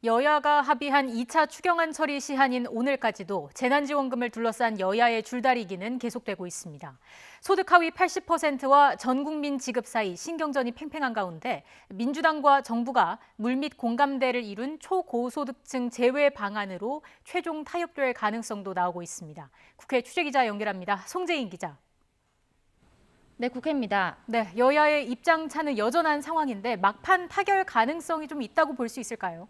여야가 합의한 2차 추경안 처리 시한인 오늘까지도 재난지원금을 둘러싼 여야의 줄다리기는 계속되고 있습니다. 소득 하위 80%와 전 국민 지급 사이 신경전이 팽팽한 가운데 민주당과 정부가 물밑 공감대를 이룬 초고소득층 제외 방안으로 최종 타협될 가능성도 나오고 있습니다. 국회 취재기자 연결합니다. 송재인 기자. 네, 국회입니다. 네, 여야의 입장 차는 여전한 상황인데 막판 타결 가능성이 좀 있다고 볼 수 있을까요?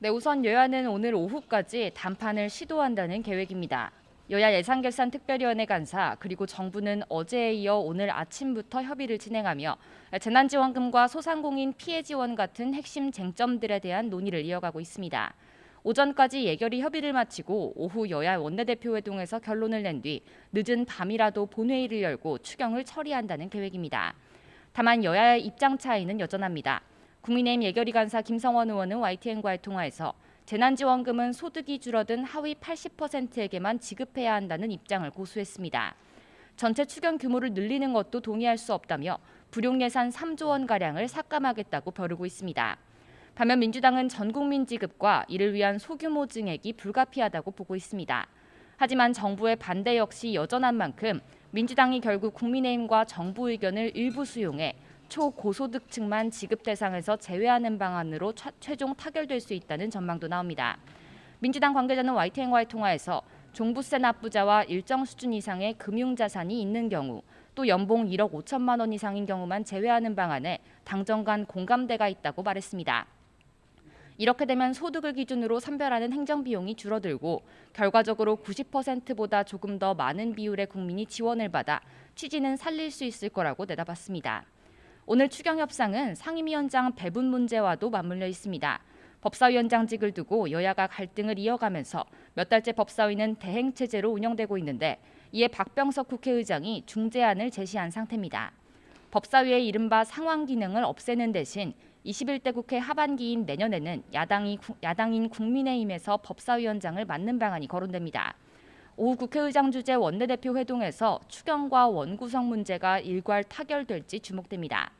네, 우선 여야는 오늘 오후까지 담판을 시도한다는 계획입니다. 여야 예산결산특별위원회 간사 그리고 정부는 어제에 이어 오늘 아침부터 협의를 진행하며 재난지원금과 소상공인 피해 지원 같은 핵심 쟁점들에 대한 논의를 이어가고 있습니다. 오전까지 예결위 협의를 마치고 오후 여야 원내대표 회동에서 결론을 낸 뒤 늦은 밤이라도 본회의를 열고 추경을 처리한다는 계획입니다. 다만 여야의 입장 차이는 여전합니다. 국민의힘 예결위 간사 김성원 의원은 YTN과의 통화에서 재난지원금은 소득이 줄어든 하위 80%에게만 지급해야 한다는 입장을 고수했습니다. 전체 추경 규모를 늘리는 것도 동의할 수 없다며 불용예산 3조 원가량을 삭감하겠다고 벼르고 있습니다. 반면 민주당은 전 국민 지급과 이를 위한 소규모 증액이 불가피하다고 보고 있습니다. 하지만 정부의 반대 역시 여전한 만큼 민주당이 결국 국민의힘과 정부 의견을 일부 수용해 초고소득층만 지급 대상에서 제외하는 방안으로 최종 타결될 수 있다는 전망도 나옵니다. 민주당 관계자는 YTN과의 통화에서 종부세 납부자와 일정 수준 이상의 금융자산이 있는 경우 또 연봉 1억 5천만 원 이상인 경우만 제외하는 방안에 당정 간 공감대가 있다고 말했습니다. 이렇게 되면 소득을 기준으로 선별하는 행정비용이 줄어들고 결과적으로 90%보다 조금 더 많은 비율의 국민이 지원을 받아 취지는 살릴 수 있을 거라고 내다봤습니다. 오늘 추경 협상은 상임위원장 배분 문제와도 맞물려 있습니다. 법사위원장직을 두고 여야가 갈등을 이어가면서 몇 달째 법사위는 대행체제로 운영되고 있는데 이에 박병석 국회의장이 중재안을 제시한 상태입니다. 법사위의 이른바 상황 기능을 없애는 대신 21대 국회 하반기인 내년에는 야당인 국민의힘에서 법사위원장을 맡는 방안이 거론됩니다. 오후 국회의장 주재 원내대표 회동에서 추경과 원구성 문제가 일괄 타결될지 주목됩니다.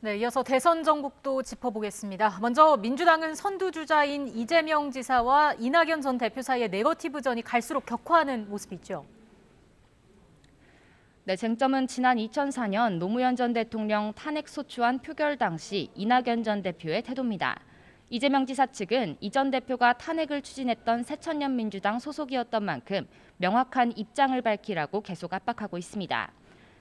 네, 이어서 대선 전국도 짚어보겠습니다. 먼저 민주당은 선두주자인 이재명 지사와 이낙연 전 대표 사이의 네거티브전이 갈수록 격화하는 모습이죠. 네, 쟁점은 지난 2004년 노무현 전 대통령 탄핵 소추안 표결 당시 이낙연 전 대표의 태도입니다. 이재명 지사 측은 이 전 대표가 탄핵을 추진했던 새천년 민주당 소속이었던 만큼 명확한 입장을 밝히라고 계속 압박하고 있습니다.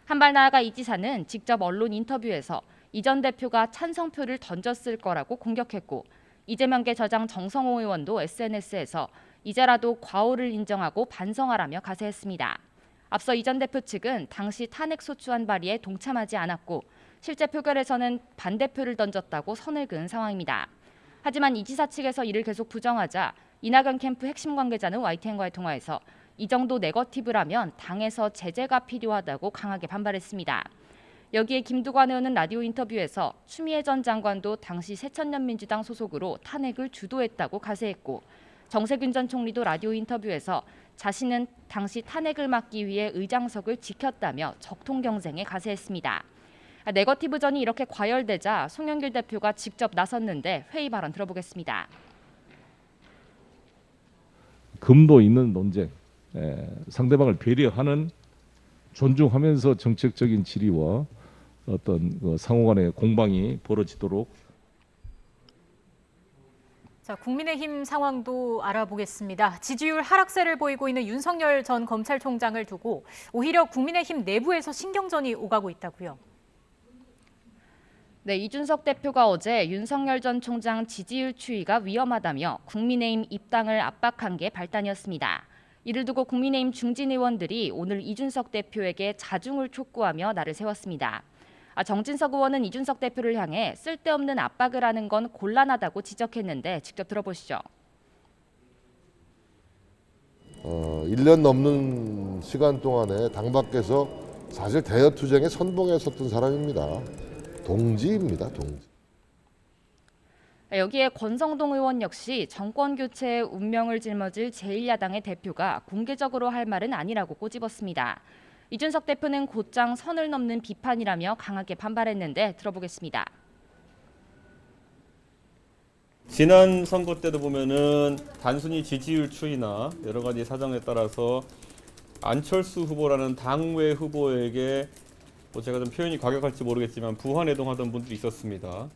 한발 나아가 이 지사는 직접 언론 인터뷰에서 이 전 대표가 찬성표를 던졌을 거라고 공격했고 이재명계 저장 정성호 의원도 SNS에서 이제라도 과오를 인정하고 반성하라며 가세했습니다. 앞서 이 전 대표 측은 당시 탄핵 소추안 발의에 동참하지 않았고 실제 표결에서는 반대표를 던졌다고 선을 그은 상황입니다. 하지만 이 지사 측에서 이를 계속 부정하자 이낙연 캠프 핵심 관계자는 YTN과의 통화에서 이 정도 네거티브라면 당에서 제재가 필요하다고 강하게 반발했습니다. 여기에 김두관 의원은 라디오 인터뷰에서 추미애 전 장관도 당시 새천년민주당 소속으로 탄핵을 주도했다고 가세했고 정세균 전 총리도 라디오 인터뷰에서 자신은 당시 탄핵을 막기 위해 의장석을 지켰다며 적통 경쟁에 가세했습니다. 네거티브전이 이렇게 과열되자 송영길 대표가 직접 나섰는데 회의 발언 들어보겠습니다. 금도 있는 논쟁, 상대방을 배려하는 존중하면서 정책적인 질의와 어떤 상호 간의 공방이 벌어지도록. 자, 국민의힘 상황도 알아보겠습니다. 지지율 하락세를 보이고 있는 윤석열 전 검찰총장을 두고 오히려 국민의힘 내부에서 신경전이 오가고 있다고요. 네, 이준석 대표가 어제 윤석열 전 총장 지지율 추이가 위험하다며 국민의힘 입당을 압박한 게 발단이었습니다. 이를 두고 국민의힘 중진 의원들이 오늘 이준석 대표에게 자중을 촉구하며 날을 세웠습니다. 정진석 의원은 이준석 대표를 향해 쓸데없는 압박을 하는 건 곤란하다고 지적했는데 직접 들어보시죠. 1년 넘는 시간 동안에 당 밖에서 사실 대여 투쟁에 선봉에 섰던 사람입니다. 동지입니다, 동지. 여기에 권성동 의원 역시 정권 교체의 운명을 짊어질 제1야당의 대표가 공개적으로 할 말은 아니라고 꼬집었습니다. 이준석 대표는 곧장 선을 넘는 비판이라며 강하게 반발했는데 들어보겠습니다. 지난 선거 때도 보면은 단순히 지지율 추이나 여러 가지 사정에 따라서 안철수 후보라는 당외 후보에게 제가 좀 표현이 과격할지 모르겠지만 부한해동하던 분들이 있었습니다.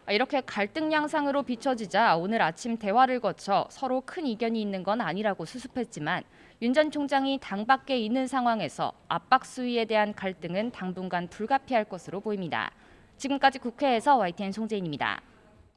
이렇게 갈등 양상으로 비춰지자 오늘 아침 대화를 거쳐 서로 큰 이견이 있는 건 아니라고 수습했지만 윤 전 총장이 당 밖에 있는 상황에서 압박 수위에 대한 갈등은 당분간 불가피할 것으로 보입니다. 지금까지 국회에서 YTN 송재인입니다.